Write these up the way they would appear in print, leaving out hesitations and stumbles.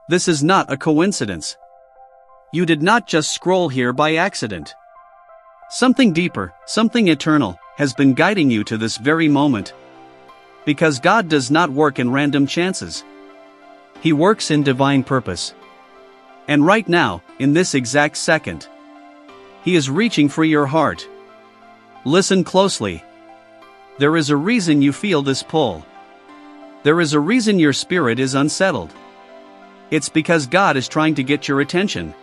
This is not a coincidence. You did not just scroll here by accident. Something deeper, something eternal, has been guiding you to this very moment. Because God does not work in random chances. He works in divine purpose. And right now, in this exact second, He is reaching for your heart. Listen closely. There is a reason you feel this pull. There is a reason your spirit is unsettled. It's because God is trying to get your attention.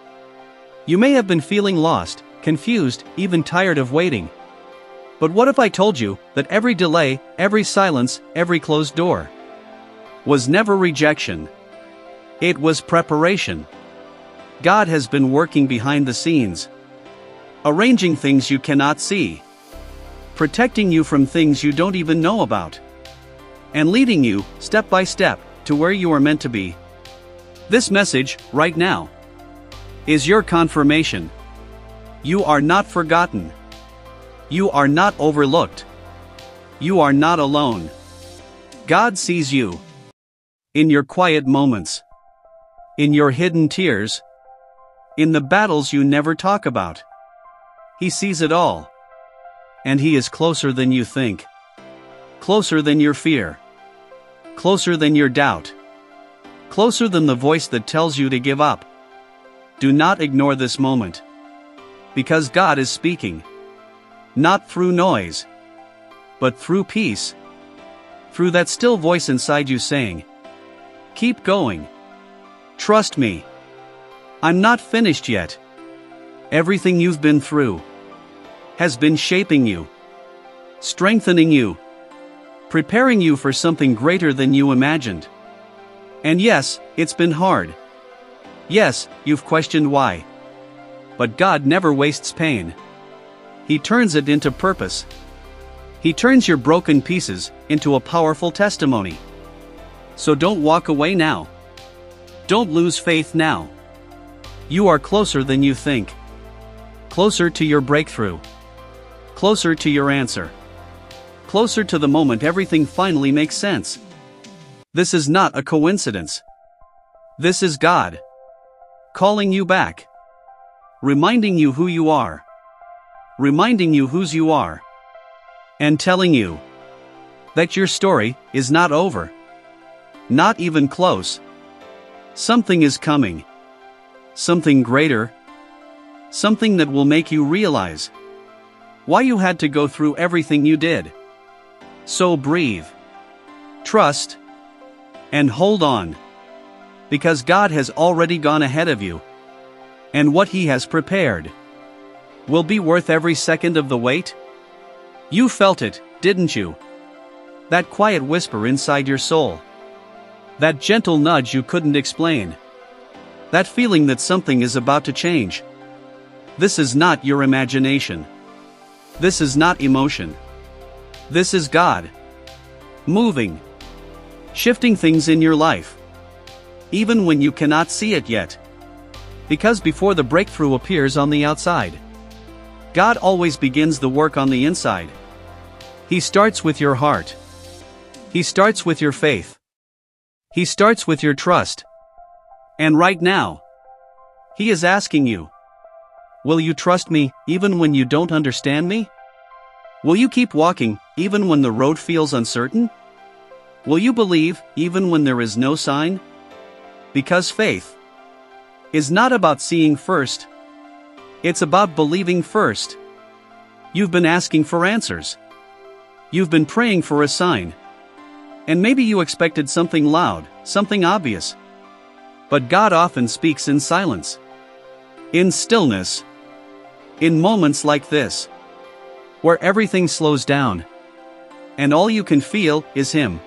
You may have been feeling lost, confused, even tired of waiting. But what if I told you that every delay, every silence, every closed door was never rejection? It was preparation. God has been working behind the scenes, arranging things you cannot see, protecting you from things you don't even know about, and leading you, step by step, to where you are meant to be. This message, right now, is your confirmation. You are not forgotten. You are not overlooked. You are not alone. God sees you. In your quiet moments. In your hidden tears. In the battles you never talk about. He sees it all. And He is closer than you think. Closer than your fear. Closer than your doubt. Closer than the voice that tells you to give up. Do not ignore this moment. Because God is speaking. Not through noise, but through peace. Through that still voice inside you saying, keep going. Trust me. I'm not finished yet. Everything you've been through has been shaping you, strengthening you, preparing you for something greater than you imagined. And yes, it's been hard. Yes, you've questioned why. But God never wastes pain. He turns it into purpose. He turns your broken pieces into a powerful testimony. So don't walk away now. Don't lose faith now. You are closer than you think. Closer to your breakthrough. Closer to your answer. Closer to the moment everything finally makes sense. This is not a coincidence. This is God calling you back. Reminding you who you are. Reminding you whose you are. And telling you that your story is not over. Not even close. Something is coming. Something greater. Something that will make you realize why you had to go through everything you did. So breathe. Trust. And hold on. Because God has already gone ahead of you. And what He has prepared will be worth every second of the wait. You felt it, didn't you? That quiet whisper inside your soul. That gentle nudge you couldn't explain. That feeling that something is about to change. This is not your imagination. This is not emotion. This is God. Moving. Shifting things in your life. Even when you cannot see it yet. Because before the breakthrough appears on the outside, God always begins the work on the inside. He starts with your heart. He starts with your faith. He starts with your trust. And right now, He is asking you, will you trust me even when you don't understand me? Will you keep walking even when the road feels uncertain? Will you believe even when there is no sign? Because faith is not about seeing first. It's about believing first. You've been asking for answers. You've been praying for a sign. And maybe you expected something loud, something obvious. But God often speaks in silence. In stillness. In moments like this. Where everything slows down. And all you can feel is Him.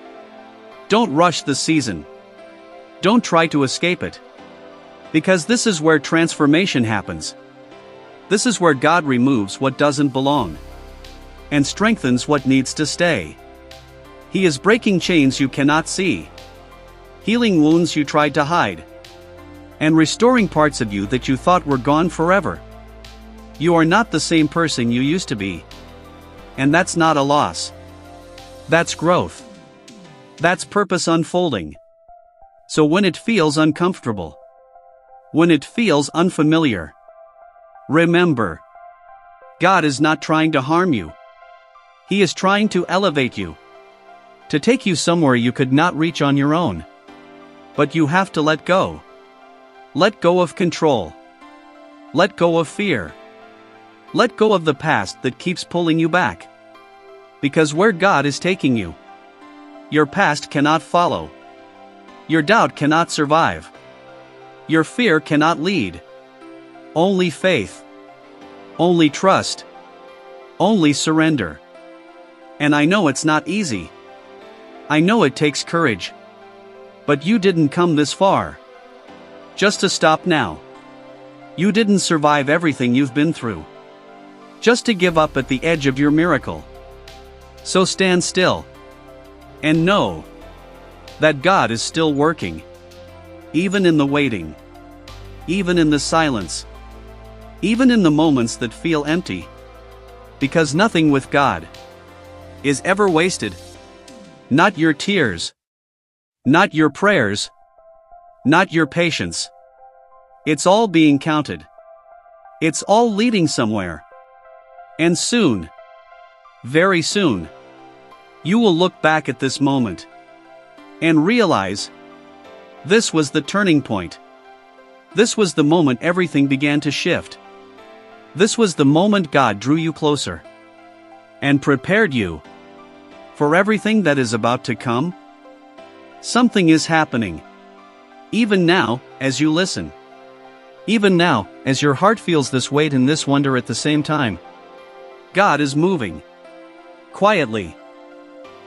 Don't rush the season. Don't try to escape it. Because this is where transformation happens. This is where God removes what doesn't belong. And strengthens what needs to stay. He is breaking chains you cannot see. Healing wounds you tried to hide. And restoring parts of you that you thought were gone forever. You are not the same person you used to be. And that's not a loss. That's growth. That's purpose unfolding. So when it feels uncomfortable, when it feels unfamiliar, remember, God is not trying to harm you. He is trying to elevate you, to take you somewhere you could not reach on your own. But you have to let go. Let go of control. Let go of fear. Let go of the past that keeps pulling you back. Because where God is taking you, your past cannot follow. Your doubt cannot survive. Your fear cannot lead. Only faith. Only trust. Only surrender. And I know it's not easy. I know it takes courage. But you didn't come this far just to stop now. You didn't survive everything you've been through just to give up at the edge of your miracle. So stand still and know that God is still working, even in the waiting, even in the silence, even in the moments that feel empty. Because nothing with God is ever wasted. Not your tears, not your prayers, not your patience. It's all being counted. It's all leading somewhere. And soon, very soon, you will look back at this moment and realize this was the turning point. This was the moment everything began to shift. This was the moment God drew you closer and prepared you for everything that is about to come. Something is happening. Even now, as you listen. Even now, as your heart feels this weight and this wonder at the same time. God is moving. Quietly.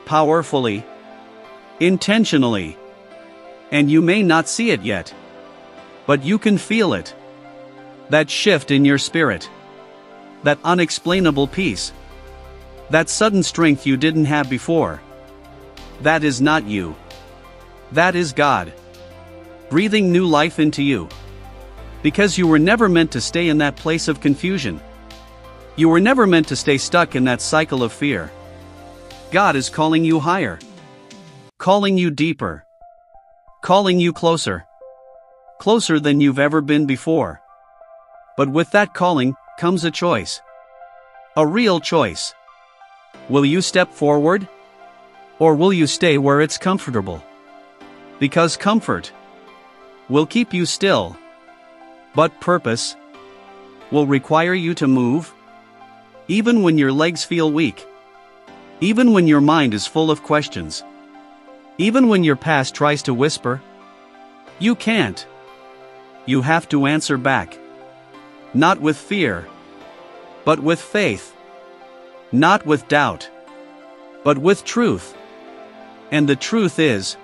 Powerfully. Intentionally. And you may not see it yet. But you can feel it. That shift in your spirit. That unexplainable peace. That sudden strength you didn't have before. That is not you. That is God. Breathing new life into you. Because you were never meant to stay in that place of confusion. You were never meant to stay stuck in that cycle of fear. God is calling you higher. Calling you deeper. Calling you closer. Closer than you've ever been before. But with that calling comes a choice. A real choice. Will you step forward? Or will you stay where it's comfortable? Because comfort will keep you still. But purpose will require you to move. Even when your legs feel weak. Even when your mind is full of questions. Even when your past tries to whisper. You can't. You have to answer back. Not with fear. But with faith. Not with doubt. But with truth. And the truth is,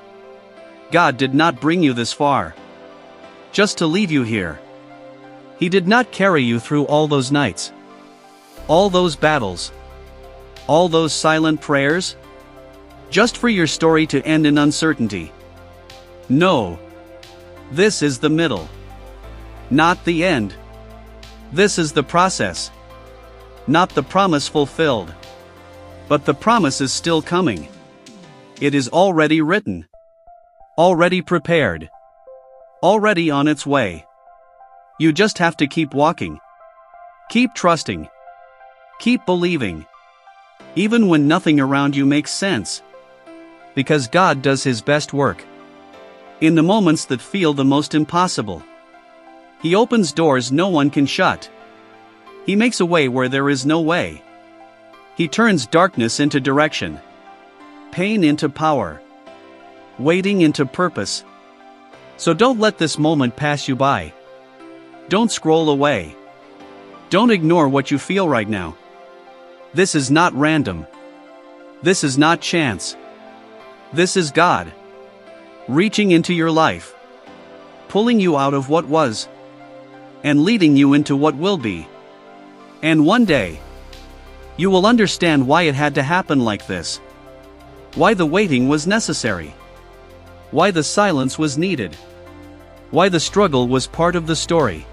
God did not bring you this far just to leave you here. He did not carry you through all those nights. All those battles. All those silent prayers. Just for your story to end in uncertainty. No. This is the middle. Not the end. This is the process. Not the promise fulfilled. But the promise is still coming. It is already written. Already prepared. Already on its way. You just have to keep walking. Keep trusting. Keep believing. Even when nothing around you makes sense. Because God does His best work in the moments that feel the most impossible. He opens doors no one can shut. He makes a way where there is no way. He turns darkness into direction. Pain into power. Waiting into purpose. So don't let this moment pass you by. Don't scroll away. Don't ignore what you feel right now. This is not random. This is not chance. This is God reaching into your life, pulling you out of what was, and leading you into what will be. And one day, you will understand why it had to happen like this. Why the waiting was necessary. Why the silence was needed. Why the struggle was part of the story.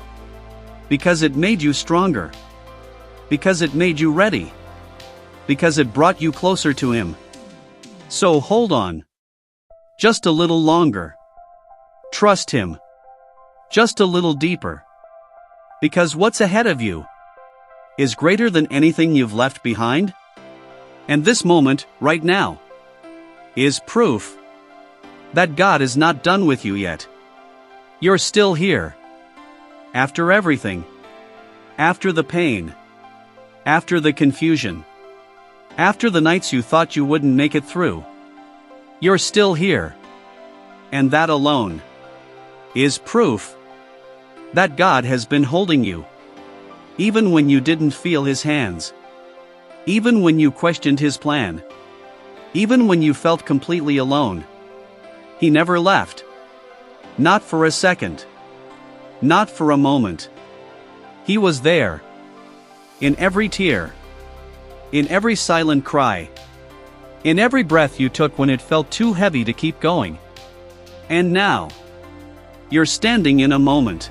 Because it made you stronger. Because it made you ready. Because it brought you closer to Him. So hold on. Just a little longer. Trust him. Just a little deeper. Because what's ahead of you is greater than anything you've left behind. And this moment, right now, is proof that God is not done with you yet. You're still here. After everything. After the pain. After the confusion. After the nights you thought you wouldn't make it through. You're still here. And that alone is proof that God has been holding you. Even when you didn't feel his hands. Even when you questioned his plan. Even when you felt completely alone. He never left. Not for a second. Not for a moment. He was there. In every tear. In every silent cry. In every breath you took when it felt too heavy to keep going. And now, you're standing in a moment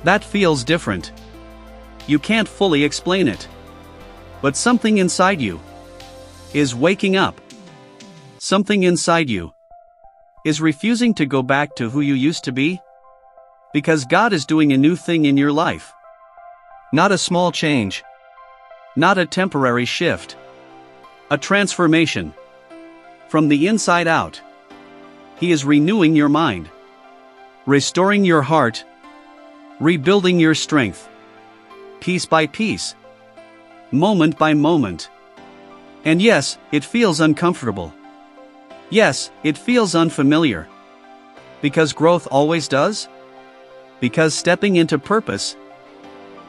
that feels different. You can't fully explain it. But something inside you is waking up. Something inside you is refusing to go back to who you used to be. Because God is doing a new thing in your life. Not a small change. Not a temporary shift. A transformation. From the inside out. He is renewing your mind. Restoring your heart. Rebuilding your strength. Piece by piece. Moment by moment. And yes, it feels uncomfortable. Yes, it feels unfamiliar. Because growth always does. Because stepping into purpose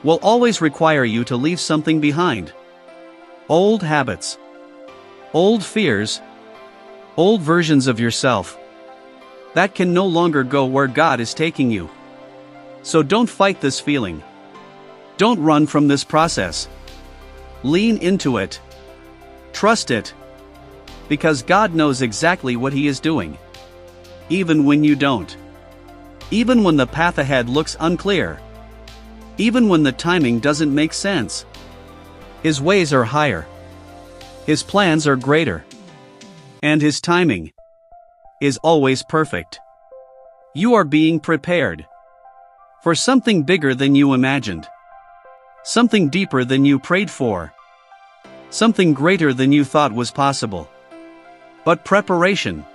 will always require you to leave something behind. Old habits. Old fears. Old versions of yourself that can no longer go where God is taking you. So don't fight this feeling. Don't run from this process. Lean into it. Trust it. Because God knows exactly what he is doing. Even when you don't. Even when the path ahead looks unclear. Even when the timing doesn't make sense. His ways are higher. His plans are greater. And his timing is always perfect. You are being prepared for something bigger than you imagined. Something deeper than you prayed for. Something greater than you thought was possible. But preparation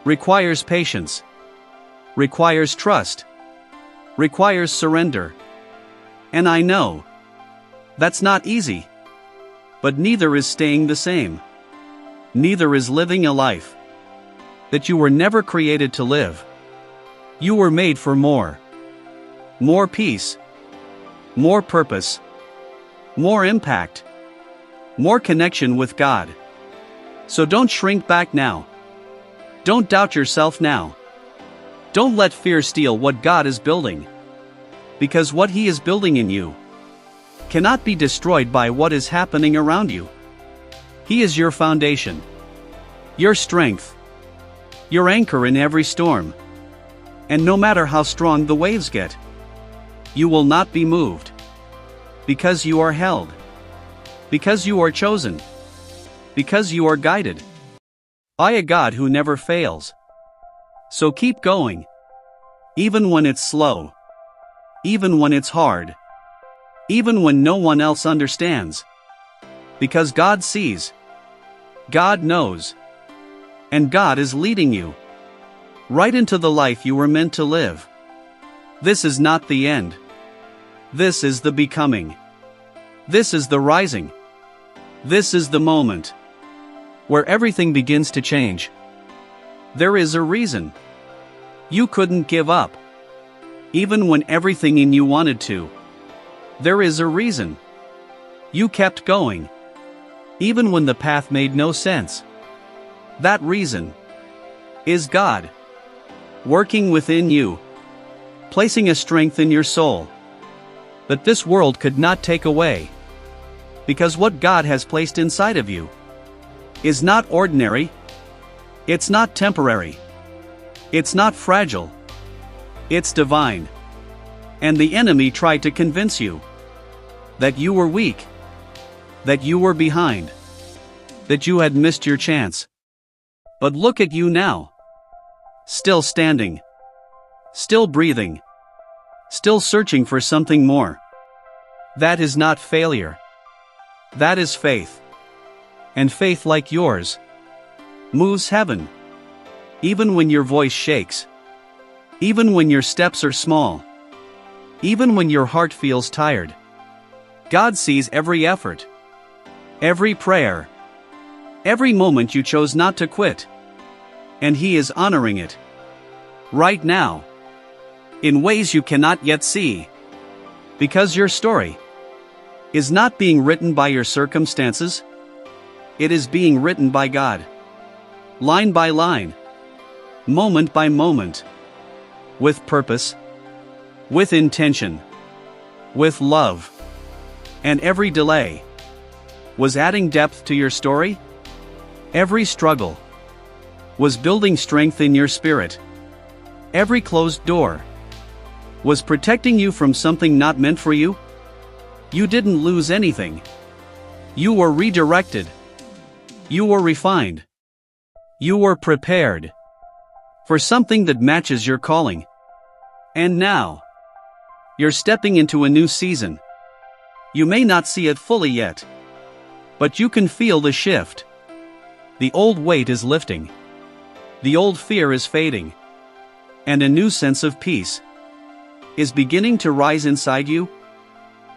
requires patience. Requires trust. Requires surrender. And I know that's not easy. But neither is staying the same. Neither is living a life that you were never created to live. You were made for more. More peace. More purpose. More impact. More connection with God. So don't shrink back now. Don't doubt yourself now. Don't let fear steal what God is building. Because what he is building in you cannot be destroyed by what is happening around you. He is your foundation. Your strength. Your anchor in every storm. And no matter how strong the waves get, you will not be moved. Because you are held. Because you are chosen. Because you are guided by a God who never fails. So keep going. Even when it's slow. Even when it's hard. Even when no one else understands. Because God sees. God knows. And God is leading you right into the life you were meant to live. This is not the end. This is the becoming. This is the rising. This is the moment where everything begins to change. There is a reason you couldn't give up, even when everything in you wanted to. There is a reason you kept going, even when the path made no sense. That reason is God working within you, placing a strength in your soul that this world could not take away. Because what God has placed inside of you is not ordinary. It's not temporary. It's not fragile. It's divine. And the enemy tried to convince you that you were weak, that you were behind, that you had missed your chance. But look at you now. Still standing. Still breathing. Still searching for something more. That is not failure. That is faith. And faith like yours moves heaven. Even when your voice shakes. Even when your steps are small. Even when your heart feels tired. God sees every effort. Every prayer. Every moment you chose not to quit. And He is honoring it. Right now. In ways you cannot yet see. Because your story is not being written by your circumstances. It is being written by God. Line by line. Moment by moment. With purpose. With intention. With love. And every delay was adding depth to your story. Every struggle was building strength in your spirit. Every closed door was protecting you from something not meant for you. You didn't lose anything. You were redirected. You were refined. You were prepared for something that matches your calling. And now, you're stepping into a new season. You may not see it fully yet, but you can feel the shift. The old weight is lifting. The old fear is fading. And a new sense of peace is beginning to rise inside you.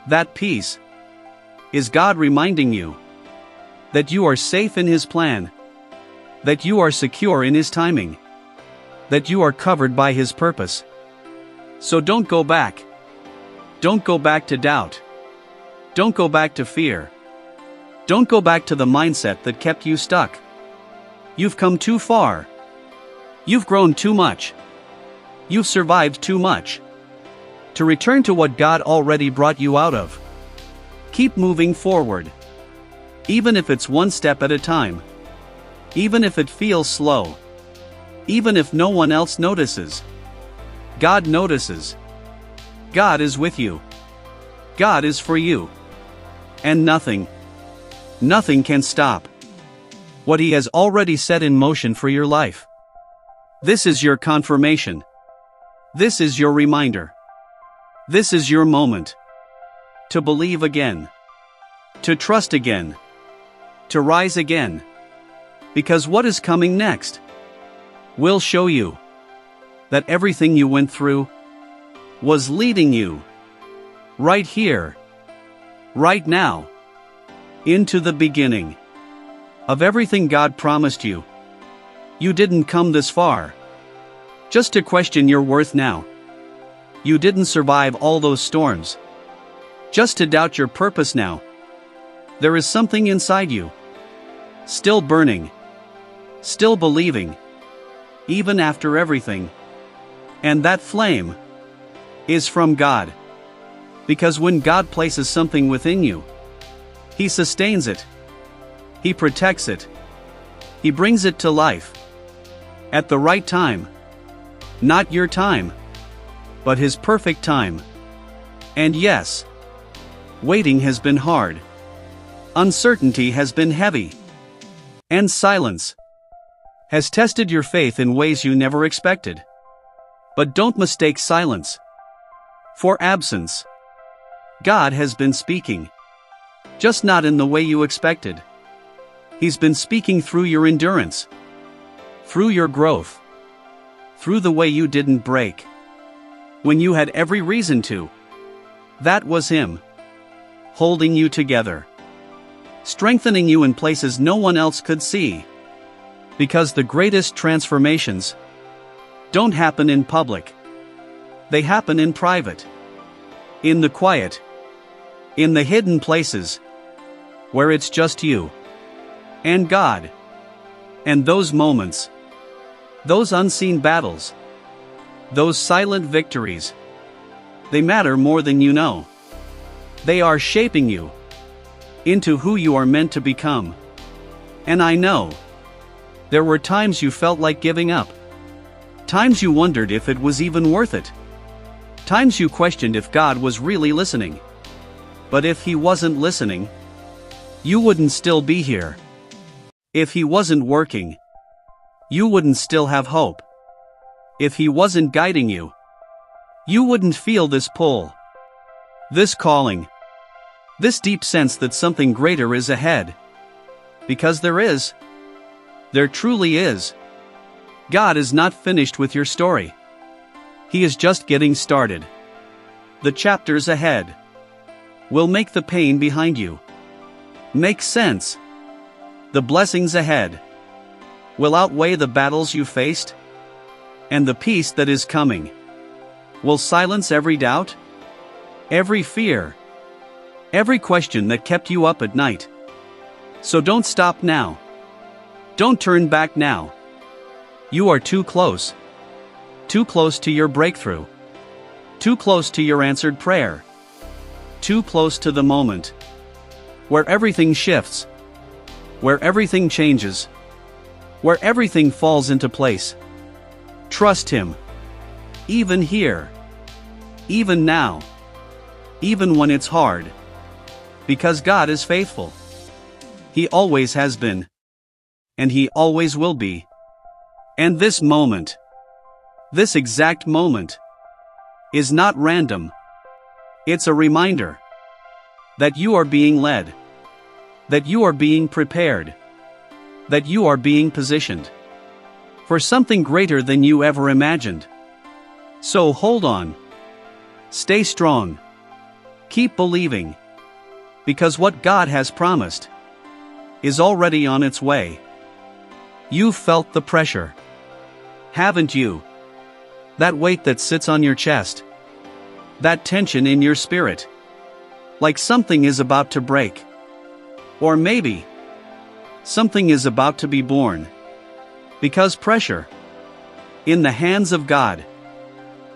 That peace is God reminding you that you are safe in His plan, that you are secure in His timing, that you are covered by His purpose. So don't go back. Don't go back to doubt. Don't go back to fear. Don't go back to the mindset that kept you stuck. You've come too far. You've grown too much. You've survived too much to return to what God already brought you out of. Keep moving forward. Even if it's one step at a time. Even if it feels slow. Even if no one else notices. God notices. God is with you. God is for you. And nothing can stop what He has already set in motion for your life. This is your confirmation. This is your reminder. This is your moment to believe again, to trust again, to rise again. Because what is coming next will show you that everything you went through was leading you right here, right now, into the beginning of everything God promised you. You didn't come this far just to question your worth now. You didn't survive all those storms just to doubt your purpose now. There is something inside you, still burning, still believing, even after everything. And that flame is from God. Because when God places something within you, He sustains it. He protects it. He brings it to life. At the right time. Not your time, but His perfect time. And yes, waiting has been hard. Uncertainty has been heavy. And silence has tested your faith in ways you never expected. But don't mistake silence for absence. God has been speaking, just not in the way you expected. He's been speaking through your endurance, through your growth, through the way you didn't break when you had every reason to. That was Him holding you together, strengthening you in places no one else could see. Because the greatest transformations don't happen in public. They happen in private, in the quiet, in the hidden places where it's just you and God. And those moments, those unseen battles, those silent victories, they matter more than you know. They are shaping you into who you are meant to become. And I know there were times you felt like giving up. Times you wondered if it was even worth it. Times you questioned if God was really listening. But if He wasn't listening, you wouldn't still be here. If He wasn't working, you wouldn't still have hope. If He wasn't guiding you, You wouldn't feel this pull, this calling, this deep sense that something greater is ahead. Because there is. There truly is. God is not finished with your story. He is just getting started. The chapters ahead will make the pain behind you make sense. The blessings ahead will outweigh the battles you faced, and the peace that is coming will silence every doubt, every fear, every question that kept you up at night. So don't stop now. Don't turn back now. You are too close. Too close to your breakthrough. Too close to your answered prayer. Too close to the moment where everything shifts, where everything changes, where everything falls into place. Trust Him. Even here. Even now. Even when it's hard. Because God is faithful. He always has been. And He always will be. And this moment, this exact moment, is not random. It's a reminder that you are being led, that you are being prepared, that you are being positioned for something greater than you ever imagined. So hold on. Stay strong. Keep believing. Because what God has promised is already on its way. You've felt the pressure, haven't you? That weight that sits on your chest. That tension in your spirit. Like something is about to break. Or maybe something is about to be born. Because pressure, in the hands of God,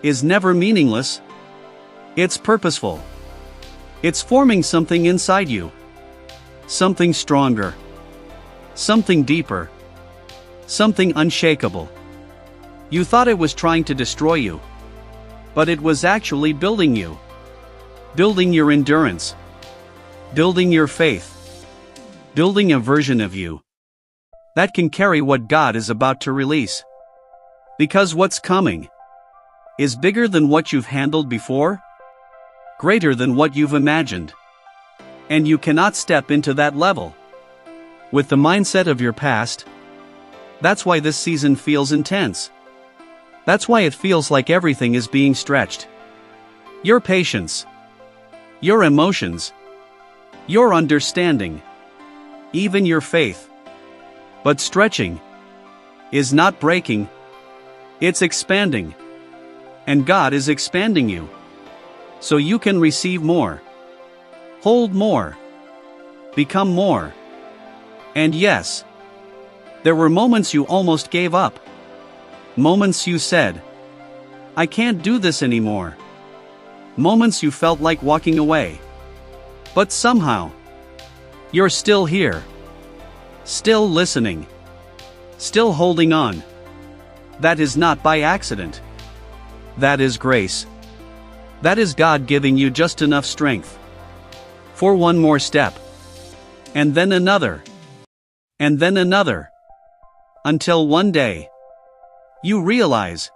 is never meaningless. It's purposeful. It's forming something inside you. Something stronger. Something deeper. Something unshakable. You thought it was trying to destroy you. But it was actually building you. Building your endurance. Building your faith. Building a version of you that can carry what God is about to release. Because what's coming is bigger than what you've handled before, greater than what you've imagined. And you cannot step into that level with the mindset of your past. That's why this season feels intense. That's why it feels like everything is being stretched. Your patience, your emotions, your understanding, even your faith. But stretching is not breaking, it's expanding. And God is expanding you so you can receive more, hold more, become more. And yes, there were moments you almost gave up. Moments you said, I can't do this anymore. Moments you felt like walking away. But somehow, you're still here. Still listening. Still holding on. That is not by accident. That is grace. That is God giving you just enough strength for one more step. And then another. And then another. Until one day, you realize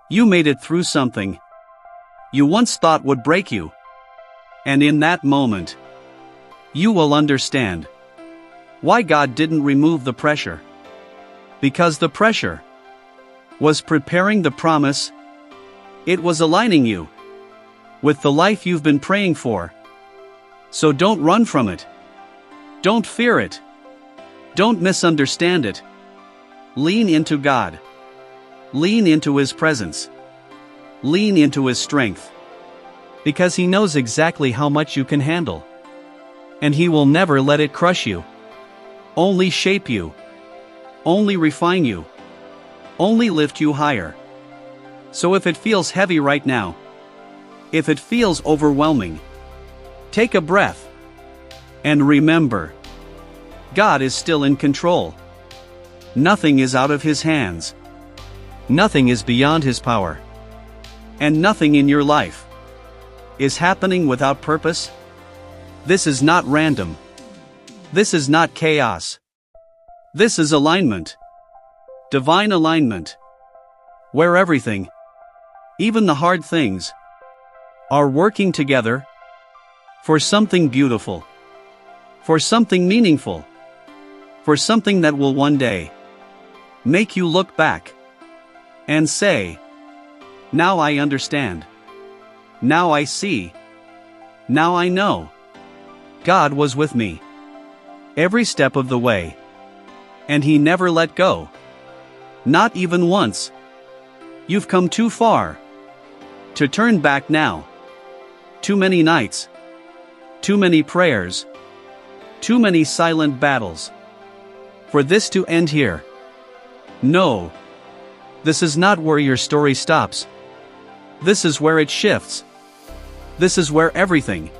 you made it through something you once thought would break you. And in that moment, you will understand why God didn't remove the pressure. Because the pressure was preparing the promise. It was aligning you with the life you've been praying for. So don't run from it. Don't fear it. Don't misunderstand it. Lean into God. Lean into His presence. Lean into His strength. Because He knows exactly how much you can handle. And He will never let it crush you. Only shape you. Only refine you. Only lift you higher. So if it feels heavy right now, if it feels overwhelming, take a breath. And remember, God is still in control. Nothing is out of His hands. Nothing is beyond His power. And nothing in your life is happening without purpose. This is not random. This is not chaos. This is alignment. Divine alignment. Where everything, even the hard things, are working together for something beautiful, for something meaningful, for something that will one day make you look back and say, "Now I understand. Now I see. Now I know. God was with me every step of the way, and He never let go. Not even once. You've come too far to turn back now. Too many nights, too many prayers, too many silent battles for this to end here. No, this is not where your story stops. This is where it shifts. This is where everything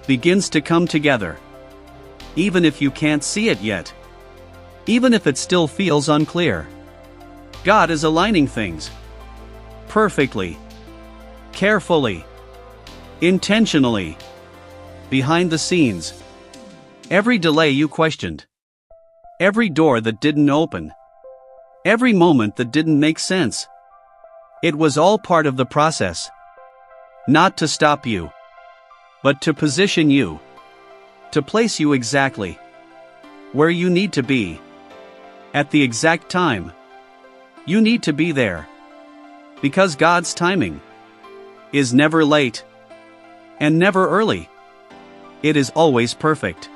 begins to come together. Even if you can't see it yet, even if it still feels unclear, God is aligning things perfectly, carefully, intentionally, behind the scenes. Every delay you questioned, every door that didn't open, every moment that didn't make sense, it was all part of the process. Not to stop you, but to position you, to place you exactly where you need to be, at the exact time you need to be there. Because God's timing is never late and never early. It is always perfect.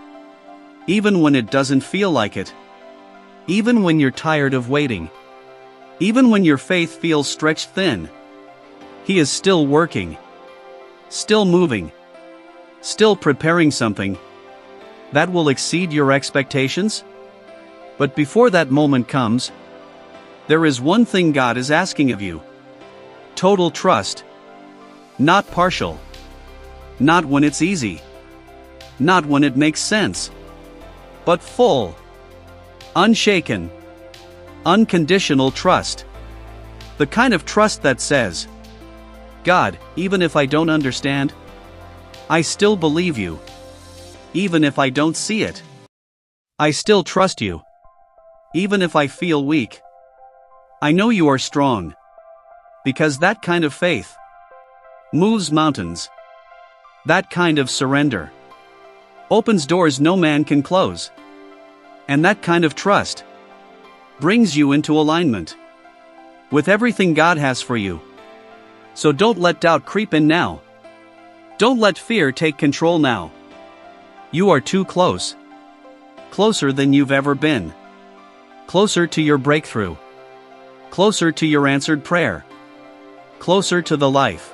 Even when it doesn't feel like it. Even when you're tired of waiting. Even when your faith feels stretched thin. He is still working. Still moving. Still preparing something that will exceed your expectations. But before that moment comes, there is one thing God is asking of you. Total trust. Not partial. Not when it's easy. Not when it makes sense. But full, unshaken, unconditional trust. The kind of trust that says, "God, even if I don't understand, I still believe you. Even if I don't see it, I still trust you. Even if I feel weak, I know you are strong." Because that kind of faith moves mountains. That kind of surrender opens doors no man can close. And that kind of trust brings you into alignment with everything God has for you. So don't let doubt creep in now. Don't let fear take control now. You are too close. Closer than you've ever been. Closer to your breakthrough. Closer to your answered prayer. Closer to the life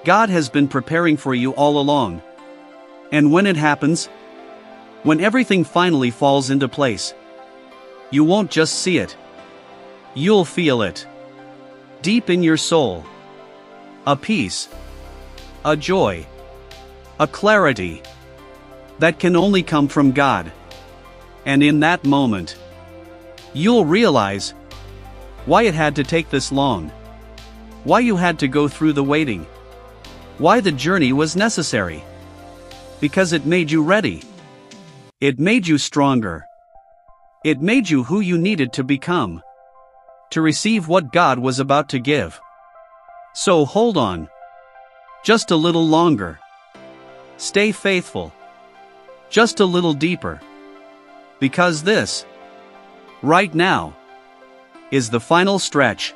God has been preparing for you all along. And when it happens, when everything finally falls into place, you won't just see it. You'll feel it. Deep in your soul. A peace. A joy. A clarity that can only come from God. And in that moment, you'll realize why it had to take this long. Why you had to go through the waiting. Why the journey was necessary. Because it made you ready. It made you stronger. It made you who you needed to become. To receive what God was about to give. So hold on. Just a little longer. Stay faithful. Just a little deeper. Because this, right now, is the final stretch.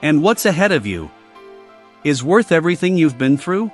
And what's ahead of you is worth everything you've been through.